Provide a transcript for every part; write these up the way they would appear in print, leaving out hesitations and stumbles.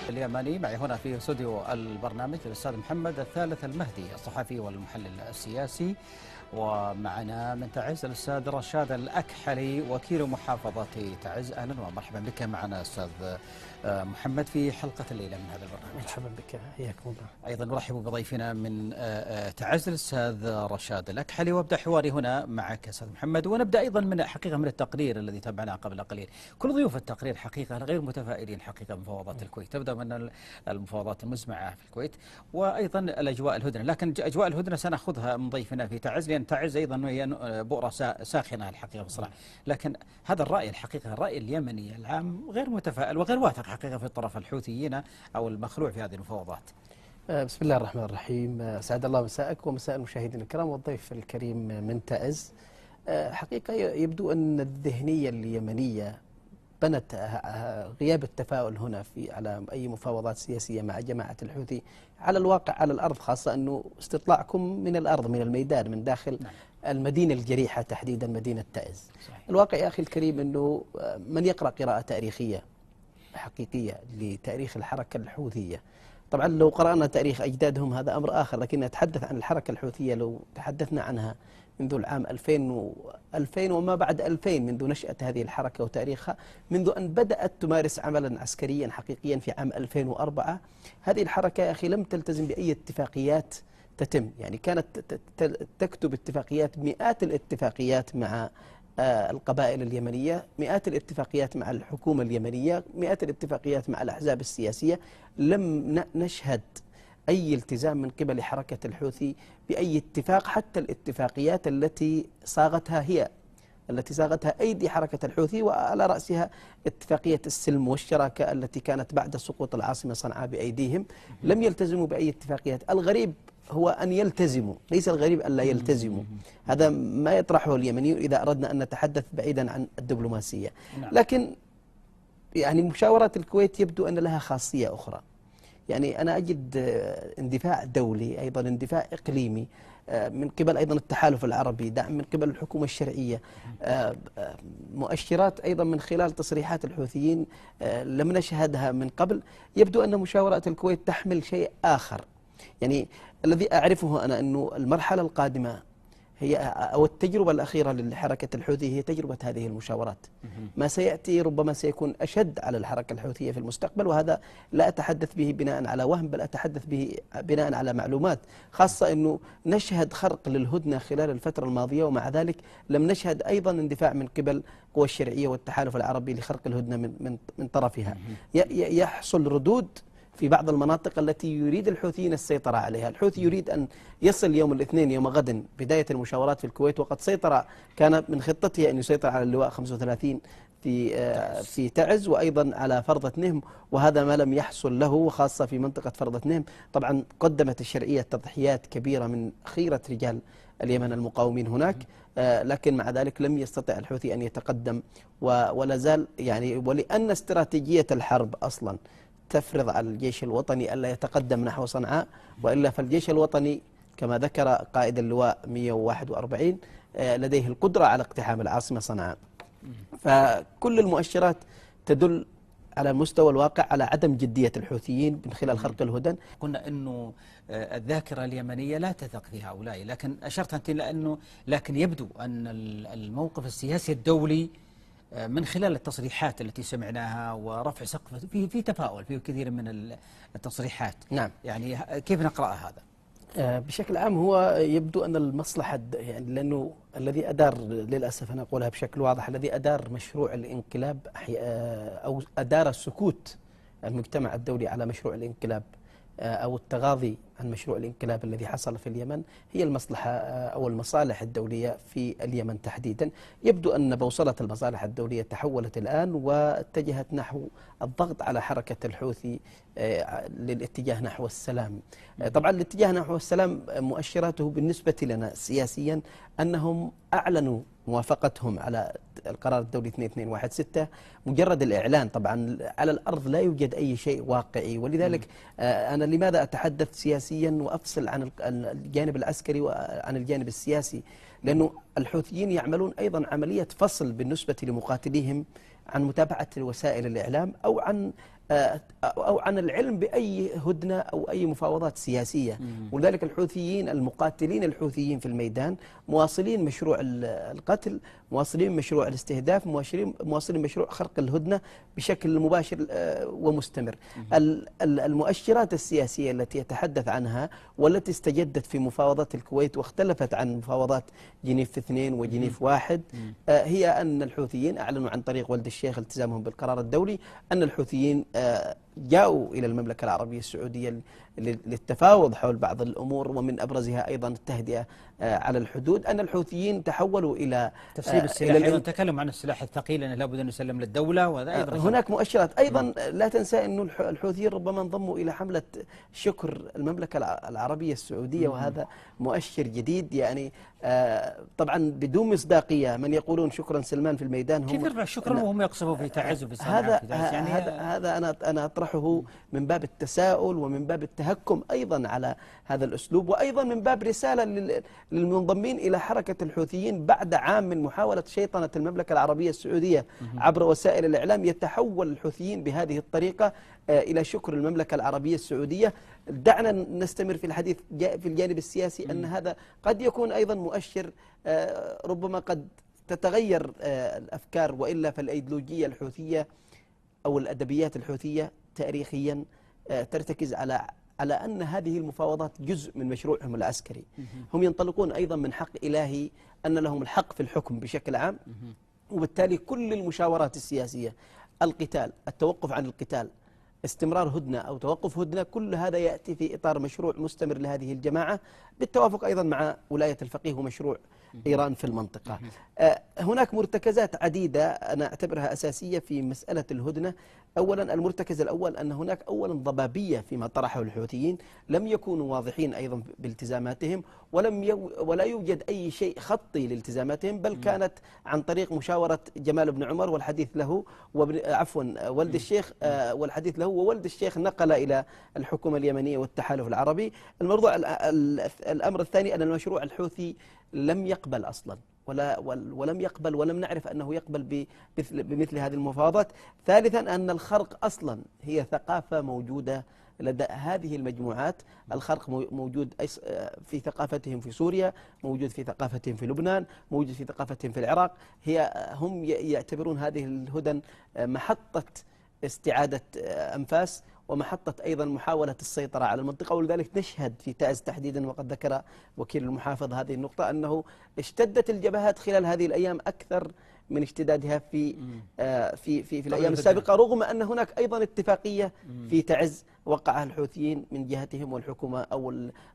اليمني. معي هنا في استوديو البرنامج الأستاذ محمد الثالث المهدي الصحفي والمحلل السياسي، ومعنا من تعز الأستاذ رشاد الأكحلي وكيل محافظة تعز. أهلا ومرحبا بك معنا أستاذ محمد في حلقة الليلة من هذا البرنامج. مرحبا بك، حياكم الله. أيضا نرحب بضيفنا من تعز الأستاذ رشاد الأكحلي، وابدأ حواري هنا معك أستاذ محمد، ونبدأ أيضا من حقيقة من التقرير الذي تابعناه قبل قليل. كل ضيوف التقرير حقيقة غير متفائلين حقيقة مفاوضات الكويت، تبدأ من المفاوضات المزمعة في الكويت وأيضا الأجواء الهدنة، لكن أجواء الهدنة سنأخذها من ضيفنا في تعز، لأن تعز أيضا هي بؤرة ساخنة الحقيقة بصراحة. لكن هذا الرأي الحقيقة الرأي اليمني العام غير متفائل وغير واثق حقيقة في الطرف الحوثيين أو المخلوع في هذه المفاوضات. بسم الله الرحمن الرحيم. سعد الله مساءك ومساء المشاهدين الكرام والضيف الكريم من تعز. حقيقة يبدو أن الذهنية اليمنية بنت غياب التفاؤل هنا على أي مفاوضات سياسية مع جماعة الحوثي على الواقع على الأرض، خاصة أنه استطلاعكم من الأرض من الميدان من داخل المدينة الجريحة تحديدا مدينة تعز. الواقع يا أخي الكريم أنه من يقرأ قراءة تاريخية حقيقية لتاريخ الحركة الحوثية، طبعا لو قرأنا تاريخ أجدادهم هذا أمر آخر، لكن نتحدث عن الحركة الحوثية لو تحدثنا عنها منذ العام 2000 وما بعد 2000، منذ نشأة هذه الحركة وتاريخها، منذ أن بدأت تمارس عملا عسكريا حقيقيا في عام 2004. هذه الحركة يا أخي لم تلتزم بأي اتفاقيات تتم، يعني كانت تكتب اتفاقيات، مئات الاتفاقيات مع القبائل اليمنية، مئات الاتفاقيات مع الحكومة اليمنية، مئات الاتفاقيات مع الأحزاب السياسية. لم نشهد أي التزام من قبل حركة الحوثي بأي اتفاق، حتى الاتفاقيات التي صاغتها أيدي حركة الحوثي، وعلى رأسها اتفاقية السلم والشراكة التي كانت بعد سقوط العاصمة صنعاء بأيديهم. لم يلتزموا بأي اتفاقيات. الغريب هو أن يلتزموا، ليس الغريب أن لا يلتزموا. هذا ما يطرحه اليمنيون إذا أردنا أن نتحدث بعيدا عن الدبلوماسية. لكن يعني مشاورات الكويت يبدو أن لها خاصية أخرى. يعني أنا أجد اندفاع دولي، أيضا اندفاع إقليمي من قبل أيضا التحالف العربي، دعم من قبل الحكومة الشرعية، مؤشرات أيضا من خلال تصريحات الحوثيين لم نشهدها من قبل. يبدو أن مشاورات الكويت تحمل شيء آخر. يعني الذي أعرفه أنا أنه المرحلة القادمة هي أو التجربة الأخيرة للحركة الحوثية هي تجربة هذه المشاورات. ما سيأتي ربما سيكون أشد على الحركة الحوثية في المستقبل، وهذا لا أتحدث به بناء على وهم، بل أتحدث به بناء على معلومات، خاصة أنه نشهد خرق للهدنة خلال الفترة الماضية، ومع ذلك لم نشهد أيضا اندفاع من قبل قوى الشرعية والتحالف العربي لخرق الهدنة من طرفها. يحصل ردود في بعض المناطق التي يريد الحوثيين السيطرة عليها. الحوثي يريد أن يصل يوم الاثنين يوم غد بداية المشاورات في الكويت، وقد سيطر، كان من خطته أن يسيطر على اللواء 35 في تعز، وأيضا على فرضة نهم، وهذا ما لم يحصل له، وخاصة في منطقة فرضة نهم. طبعا قدمت الشرعية تضحيات كبيرة من خيرة رجال اليمن المقاومين هناك، لكن مع ذلك لم يستطع الحوثي أن يتقدم، ولا زال يعني، ولأن استراتيجية الحرب أصلا تفرض على الجيش الوطني ألا يتقدم نحو صنعاء، وإلا فالجيش الوطني كما ذكر قائد اللواء 141 لديه القدرة على اقتحام العاصمة صنعاء. فكل المؤشرات تدل على المستوى الواقع على عدم جدية الحوثيين من خلال خرق الهدن. قلنا أنه الذاكرة اليمنية لا تثق في هؤلاء، لكن أشرت أنت لكن يبدو أن الموقف السياسي الدولي من خلال التصريحات التي سمعناها ورفع سقف في تفاؤل في كثير من التصريحات. نعم. يعني كيف نقرأ هذا؟ بشكل عام هو يبدو أن المصلحة، يعني لأنه الذي أدار، للأسف أنا أقولها بشكل واضح، الذي أدار مشروع الانقلاب أو أدار السكوت المجتمع الدولي على مشروع الانقلاب أو التغاضي عن مشروع الانقلاب الذي حصل في اليمن، هي المصلحة أو المصالح الدولية في اليمن تحديدا. يبدو أن بوصلة المصالح الدولية تحولت الآن واتجهت نحو الضغط على حركة الحوثي للاتجاه نحو السلام. طبعا الاتجاه نحو السلام مؤشراته بالنسبة لنا سياسيا أنهم أعلنوا موافقتهم على القرار الدولي 2216. مجرد الإعلان، طبعا على الأرض لا يوجد أي شيء واقعي، ولذلك أنا لماذا أتحدث سياسيا وأفصل عن الجانب العسكري وعن الجانب السياسي؟ لأنه الحوثيين يعملون أيضا عملية فصل بالنسبة لمقاتليهم عن متابعة وسائل الإعلام أو عن أو عن العلم بأي هدنة أو أي مفاوضات سياسية. ولذلك الحوثيين المقاتلين الحوثيين في الميدان مواصلين مشروع القتل، مواصلين مشروع الاستهداف، مواصلين مشروع خرق الهدنة بشكل مباشر ومستمر. المؤشرات السياسية التي يتحدث عنها والتي استجدت في مفاوضات الكويت واختلفت عن مفاوضات جنيف 2 وجنيف 1 هي أن الحوثيين أعلنوا عن طريق ولد الشيخ التزامهم بالقرار الدولي أن الحوثيين جاءوا إلى المملكة العربية السعودية للتفاوض حول بعض الأمور، ومن أبرزها أيضا التهدئة على الحدود. أن الحوثيين تحولوا إلى تسليم السلاح، أيضا تكلم عن السلاح الثقيل أنه لابد أن يسلم للدولة، وهذا أيضا هناك مؤشرات. أيضا لا تنسى أن الحوثيين ربما انضموا إلى حملة شكر المملكة العربية السعودية، وهذا مؤشر جديد. يعني طبعا بدون مصداقية، من يقولون شكرا سلمان في الميدان هم كيف يرفع شكرا وهم يقصفوا في تعز وفي هذا يعني هذا أنا أطرحه من باب التساؤل ومن باب التهكم أيضا على هذا الأسلوب، وأيضا من باب رسالة للمنضمين إلى حركة الحوثيين بعد عام من محاولة شيطنة المملكة العربية السعودية عبر وسائل الإعلام. يتحول الحوثيين بهذه الطريقة إلى شكر المملكة العربية السعودية. دعنا نستمر في الحديث في الجانب السياسي أن هذا قد يكون أيضا مؤشر، ربما قد تتغير الأفكار، وإلا فالأيديولوجية الحوثية أو الأدبيات الحوثية تاريخيا ترتكز على أن هذه المفاوضات جزء من مشروعهم العسكري. هم ينطلقون أيضا من حق إلهي أن لهم الحق في الحكم بشكل عام، وبالتالي كل المشاورات السياسية، القتال، التوقف عن القتال، استمرار هدنة أو توقف هدنة، كل هذا يأتي في إطار مشروع مستمر لهذه الجماعة بالتوافق أيضا مع ولاية الفقيه ومشروع إيران في المنطقة. هناك مرتكزات عديدة أنا أعتبرها أساسية في مسألة الهدنة. أولا المرتكز الأول أن هناك أولا ضبابية فيما طرحه الحوثيين، لم يكونوا واضحين أيضا بالتزاماتهم، ولا يوجد أي شيء خطي لالتزاماتهم، بل كانت عن طريق مشاورة جمال بن عمر والحديث له ولد الشيخ والحديث له، وولد الشيخ نقل إلى الحكومة اليمنية والتحالف العربي. الأمر الثاني أن المشروع الحوثي لم يقبل أصلا ولم يقبل ولم نعرف أنه يقبل بمثل هذه المفاوضات. ثالثا أن الخرق أصلا هي ثقافة موجودة لدى هذه المجموعات. الخرق موجود في ثقافتهم في سوريا، موجود في ثقافتهم في لبنان، موجود في ثقافتهم في العراق. هم يعتبرون هذه الهدن محطة استعادة أنفاس، ومحطة أيضا محاولة السيطرة على المنطقة. ولذلك نشهد في تعز تحديدا، وقد ذكر وكيل المحافظ هذه النقطة، أنه اشتدت الجبهات خلال هذه الأيام أكثر من اشتدادها في الأيام السابقة، رغم أن هناك أيضا اتفاقية في تعز وقعها الحوثيين من جهتهم والحكومة أو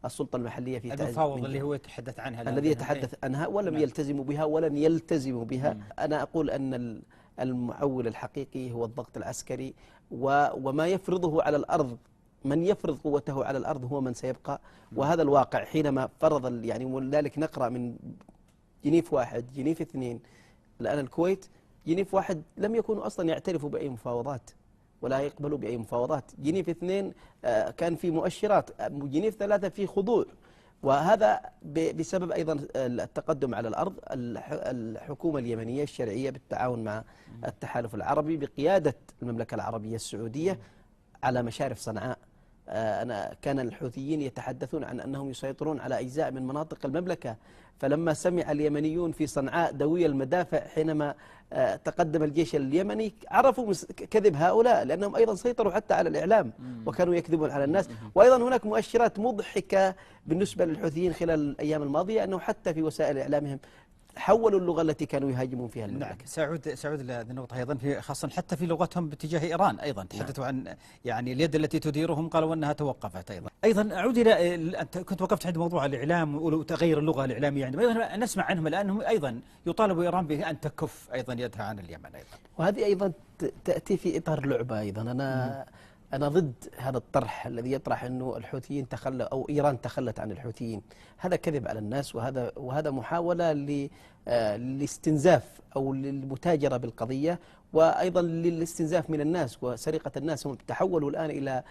السلطة المحلية في تعز، المفاوض اللي هو يتحدث عنها، الذي يتحدث عنها، ولم يلتزموا بها ولن يلتزموا بها. أنا أقول أن المعول الحقيقي هو الضغط العسكري، وما يفرضه على الأرض، من يفرض قوته على الأرض هو من سيبقى. وهذا الواقع حينما فرض يعني، ولذلك نقرأ من جنيف 1 جنيف 2 الآن الكويت. جنيف 1 لم يكونوا أصلا يعترفوا بأي مفاوضات ولا يقبلوا بأي مفاوضات. جنيف 2 كان في مؤشرات، جنيف 3 في خضوع، وهذا بسبب أيضا التقدم على الأرض. الحكومة اليمنية الشرعية بالتعاون مع التحالف العربي بقيادة المملكة العربية السعودية على مشارف صنعاء. كان الحوثيين يتحدثون عن أنهم يسيطرون على أجزاء من مناطق المملكة، فلما سمع اليمنيون في صنعاء دوي المدافع حينما تقدم الجيش اليمني، عرفوا كذب هؤلاء، لأنهم أيضا سيطروا حتى على الإعلام وكانوا يكذبون على الناس. وأيضا هناك مؤشرات مضحكة بالنسبة للحوثيين خلال الأيام الماضية، أنه حتى في وسائل إعلامهم حولوا اللغة التي كانوا يهاجمون فيها المملكة. نعم، سأعود لهذه النقطة أيضا، خاصة حتى في لغتهم باتجاه إيران أيضا تحدثوا عن يعني اليد التي تديرهم، قالوا أنها توقفت أيضا أعود إلى أنت كنت وقفت عند موضوع الإعلام وتغير اللغة الإعلامية عندهم، أيضا نسمع عنهم الآن هم أيضا يطالبوا إيران بأن تكف أيضا يدها عن اليمن أيضا، وهذه أيضا تأتي في إطار لعبة. أيضا أنا ضد هذا الطرح الذي يطرح أنه الحوثيين تخلوا أو إيران تخلت عن الحوثيين. هذا كذب على الناس، وهذا محاولة للاستنزاف أو للمتاجرة بالقضية، وأيضا للاستنزاف من الناس وسرقة الناس. هم تحولوا الآن إلى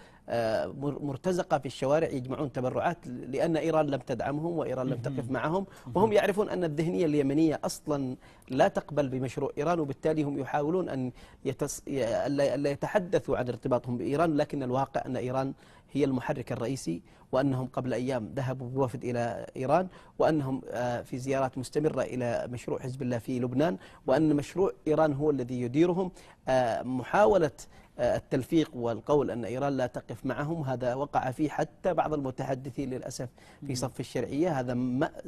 مرتزقة في الشوارع يجمعون تبرعات لأن إيران لم تدعمهم وإيران لم تقف معهم، وهم يعرفون أن الذهنية اليمنية أصلا لا تقبل بمشروع إيران، وبالتالي هم يحاولون أن ألا يتحدثوا عن ارتباطهم بإيران، لكن الواقع أن إيران هي المحرك الرئيسي، وأنهم قبل أيام ذهبوا بوفد إلى إيران، وأنهم في زيارات مستمرة إلى مشروع حزب الله في لبنان، وأن مشروع إيران هو الذي يديرهم. محاولة التلفيق والقول أن إيران لا تقف معهم هذا وقع فيه حتى بعض المتحدثين للأسف في صف الشرعية. هذا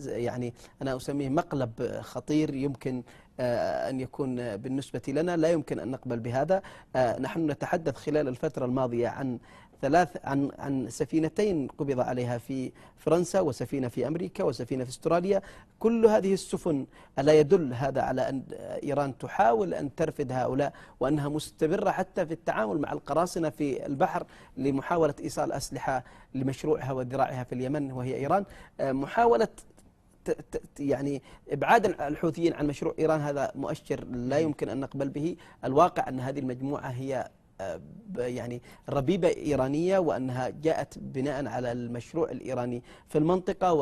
يعني أنا أسميه مقلب خطير يمكن أن يكون بالنسبة لنا، لا يمكن أن نقبل بهذا. نحن نتحدث خلال الفترة الماضية عن سفينتين قبض عليها في فرنسا، وسفينة في أمريكا، وسفينة في استراليا. كل هذه السفن ألا يدل هذا على أن إيران تحاول أن ترفد هؤلاء، وأنها مستمرة حتى في التعامل مع القراصنة في البحر لمحاولة إيصال أسلحة لمشروعها وذراعها في اليمن وهي إيران. محاولة يعني إبعاد الحوثيين عن مشروع إيران هذا مؤشر لا يمكن أن نقبل به. الواقع أن هذه المجموعة هي يعني ربيبة إيرانية، وأنها جاءت بناء على المشروع الإيراني في المنطقة،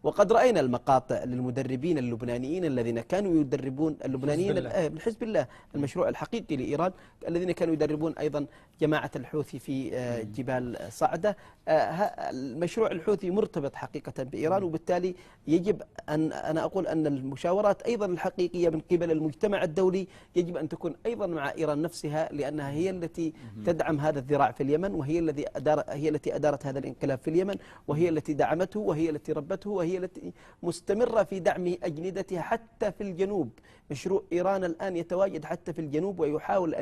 وقد رأينا المقاطع للمدربين اللبنانيين الذين كانوا يدربون اللبنانيين من حزب الله، المشروع الحقيقي لإيران، الذين كانوا يدربون أيضا جماعة الحوثي في جبال صعدة. المشروع الحوثي مرتبط حقيقة بإيران، وبالتالي يجب أنا أقول أن المشاورات أيضا الحقيقية من قبل المجتمع الدولي يجب أن تكون أيضا مع إيران نفسها، لأنها هي التي تدعم هذا الذراع في اليمن، وهي التي أدارت هذا الانقلاب في اليمن، وهي التي دعمته، وهي التي ربته، وهي التي مستمرة في دعم أجندتها حتى في الجنوب. مشروع إيران الآن يتواجد حتى في الجنوب، ويحاول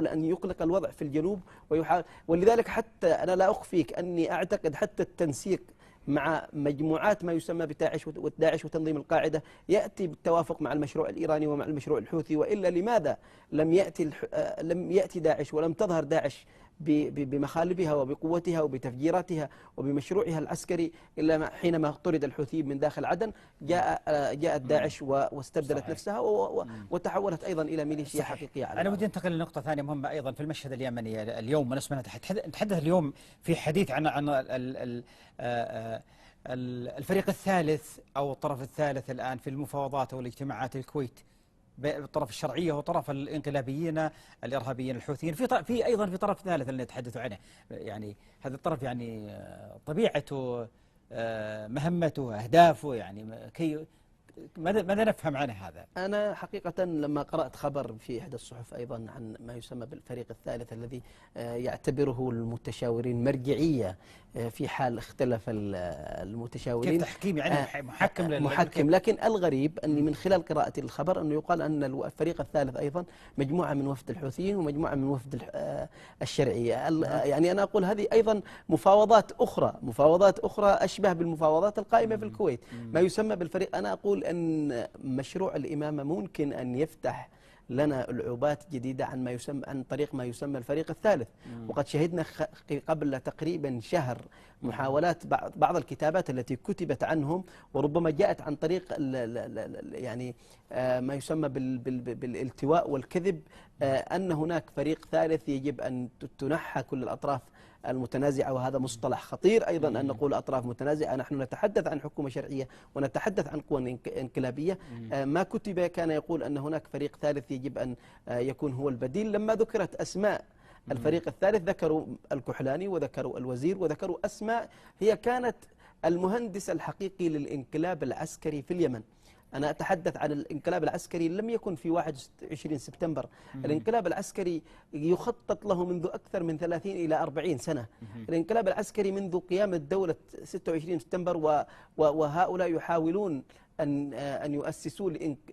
أن يقلق الوضع في الجنوب، ولذلك حتى أنا لا أخفيك أني أعتقد حتى التنسيق مع مجموعات ما يسمى بداعش وتنظيم القاعدة يأتي بالتوافق مع المشروع الإيراني ومع المشروع الحوثي. وإلا لماذا لم يأتي داعش ولم تظهر داعش بمخالبها وبقوتها وبتفجيراتها وبمشروعها العسكري إلا حينما طرد الحوثيين من داخل عدن جاءت داعش واستبدلت نفسها وتحولت أيضا إلى ميليشيا حقيقية. أنا ودي أنتقل لنقطة ثانية مهمة أيضا في المشهد اليمني اليوم. ونسمع نتحدث اليوم في حديث عن الفريق الثالث أو الطرف الثالث الآن في المفاوضات أو الاجتماعات الكويت، الطرف الشرعية وطرف الانقلابيين الإرهابيين الحوثيين، في أيضا في طرف ثالث اللي نتحدث عنه. يعني هذا الطرف يعني طبيعته، مهمته، أهدافه، يعني ماذا نفهم عنه هذا؟ أنا حقيقة لما قرأت خبر في إحدى الصحف أيضا عن ما يسمى بالفريق الثالث الذي يعتبره المتشاورين مرجعية في حال اختلف المتشاورين، كيف تحكيم يعني محكم. لكن الغريب أني من خلال قراءة الخبر أنه يقال أن الفريق الثالث أيضا مجموعة من وفد الحوثيين ومجموعة من وفد الشرعية. يعني أنا أقول هذه أيضا مفاوضات أخرى أشبه بالمفاوضات القائمة في الكويت، ما يسمى بالفريق. أنا أقول أن مشروع الإمامة ممكن أن يفتح لنا ألعوبات جديدة عن طريق ما يسمى الفريق الثالث. وقد شهدنا قبل تقريبا شهر محاولات بعض الكتابات التي كتبت عنهم، وربما جاءت عن طريق يعني ما يسمى بالالتواء والكذب، أن هناك فريق ثالث يجب أن تنحى كل الأطراف المتنازعة. وهذا مصطلح خطير أيضا أن نقول أطراف متنازعة. نحن نتحدث عن حكومة شرعية ونتحدث عن قوى انقلابية. ما كتب كان يقول أن هناك فريق ثالث يجب أن يكون هو البديل. لما ذكرت أسماء الفريق الثالث ذكروا الكحلاني وذكروا الوزير وذكروا أسماء هي كانت المهندس الحقيقي للانقلاب العسكري في اليمن. أنا أتحدث عن الانقلاب العسكري لم يكن في 21 سبتمبر. الانقلاب العسكري يخطط له منذ أكثر من 30 إلى 40 سنة. الانقلاب العسكري منذ قيام دولة 26 سبتمبر، وهؤلاء يحاولون أن يؤسسوا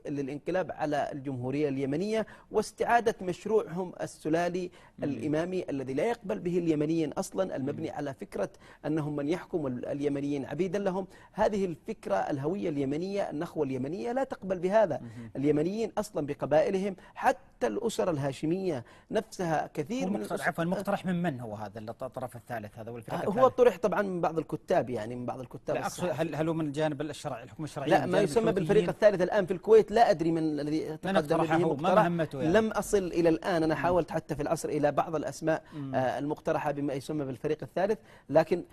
للانقلاب على الجمهورية اليمنية واستعادة مشروعهم السلالي الإمامي الذي لا يقبل به اليمنيين أصلا، المبني على فكرة أنهم من يحكم اليمنيين عبيدا لهم. هذه الفكرة الهوية اليمنية، النخوة اليمنية لا تقبل بهذا. اليمنيين أصلا بقبائلهم، حتى الأسر الهاشمية نفسها كثير من المقترح من هو هذا الطرف الثالث هذا؟ هو طرح طبعا من بعض الكتاب، يعني من بعض الكتاب. لا أقصد هل هو من جانب الحكم الشرعي؟ لا، ما يسمى بالفريق الثالث الآن في الكويت لا أدري من الذي تقدم به مقترح، يعني. لم أصل إلى الآن. أنا حاولت حتى في العصر إلى بعض الأسماء المقترحة بما يسمى بالفريق الثالث، لكن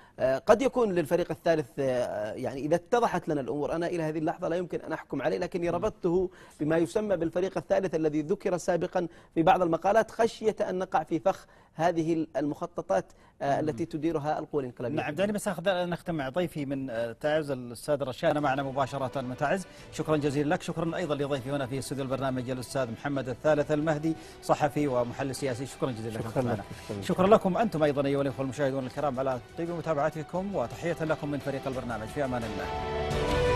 قد يكون للفريق الثالث يعني إذا اتضحت لنا الأمور. أنا إلى هذه اللحظة لا يمكن أن أحكم عليه، لكني ربطته بما يسمى بالفريق الثالث الذي ذكر سابقا في بعض المقالات، خشية أن نقع في فخ هذه المخططات التي تديرها القوى الانقلابية. نعم، دعني بس نختم مع ضيفي من تعز الأستاذ رشاد معنا مباشرة من تعز. شكرا جزيلا لك. شكرا أيضا لضيفي هنا في استوديو البرنامج الأستاذ محمد الثالث المهدي، صحفي ومحلل سياسي. شكرا جزيلا لك. شكرا لكم أنتم أيضا أيها الأخوة المشاهدون الكرام على طيب متابعتكم، وتحية لكم من فريق البرنامج. في أمان الله.